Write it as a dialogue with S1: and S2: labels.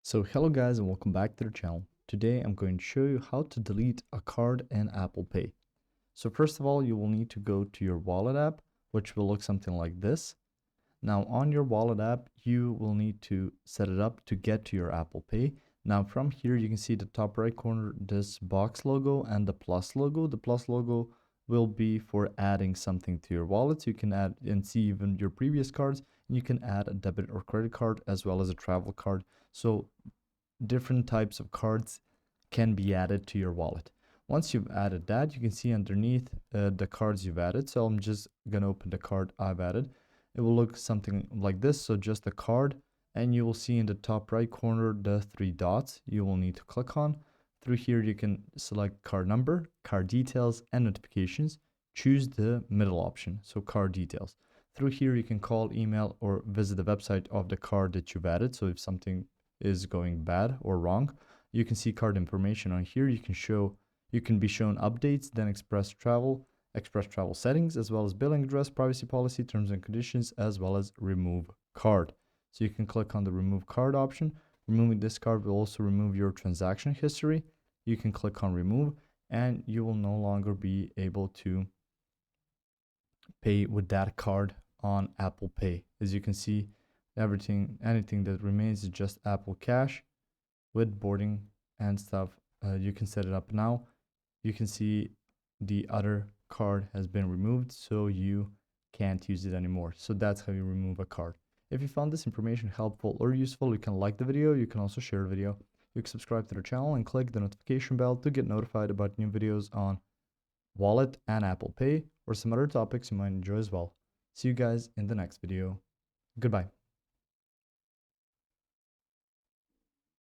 S1: So hello guys and welcome back to the channel. Today I'm going to show you how to delete a card in Apple Pay. So first of all, you will need to go to your wallet app, which will look something like this. Now on your wallet app, you will need to set it up to get to your Apple Pay. Now from here, you can see the top right corner, this box logo and the plus logo. The plus logo will be for adding something to your wallet. So you can add and see even your previous cards. And you can add a debit or credit card as well as a travel card. So different types of cards can be added to your wallet. Once you've added that, you can see underneath the cards you've added. So I'm just gonna open the card I've added. It will look something like this. So just a card, and you will see in the top right corner the three dots you will need to click on. Through here, you can select card number, card details, and notifications. Choose the middle option, so card details. Through here, you can call, email, or visit the website of the card that you've added. So if something is going bad or wrong, you can see card information on here. You can be shown updates, then express travel settings, as well as billing address, privacy policy, terms and conditions, as well as remove card. So you can click on the remove card option. Removing this card will also remove your transaction history. You can click on remove and you will no longer be able to pay with that card on Apple Pay. As you can see, anything that remains is just Apple Cash with boarding and stuff. You can set it up now. You can see the other card has been removed, so you can't use it anymore. So that's how you remove a card. If you found this information helpful or useful, you can like the video. You can also share the video. You can subscribe to the channel and click the notification bell to get notified about new videos on Wallet and Apple Pay or some other topics you might enjoy as well. See you guys in the next video. Goodbye.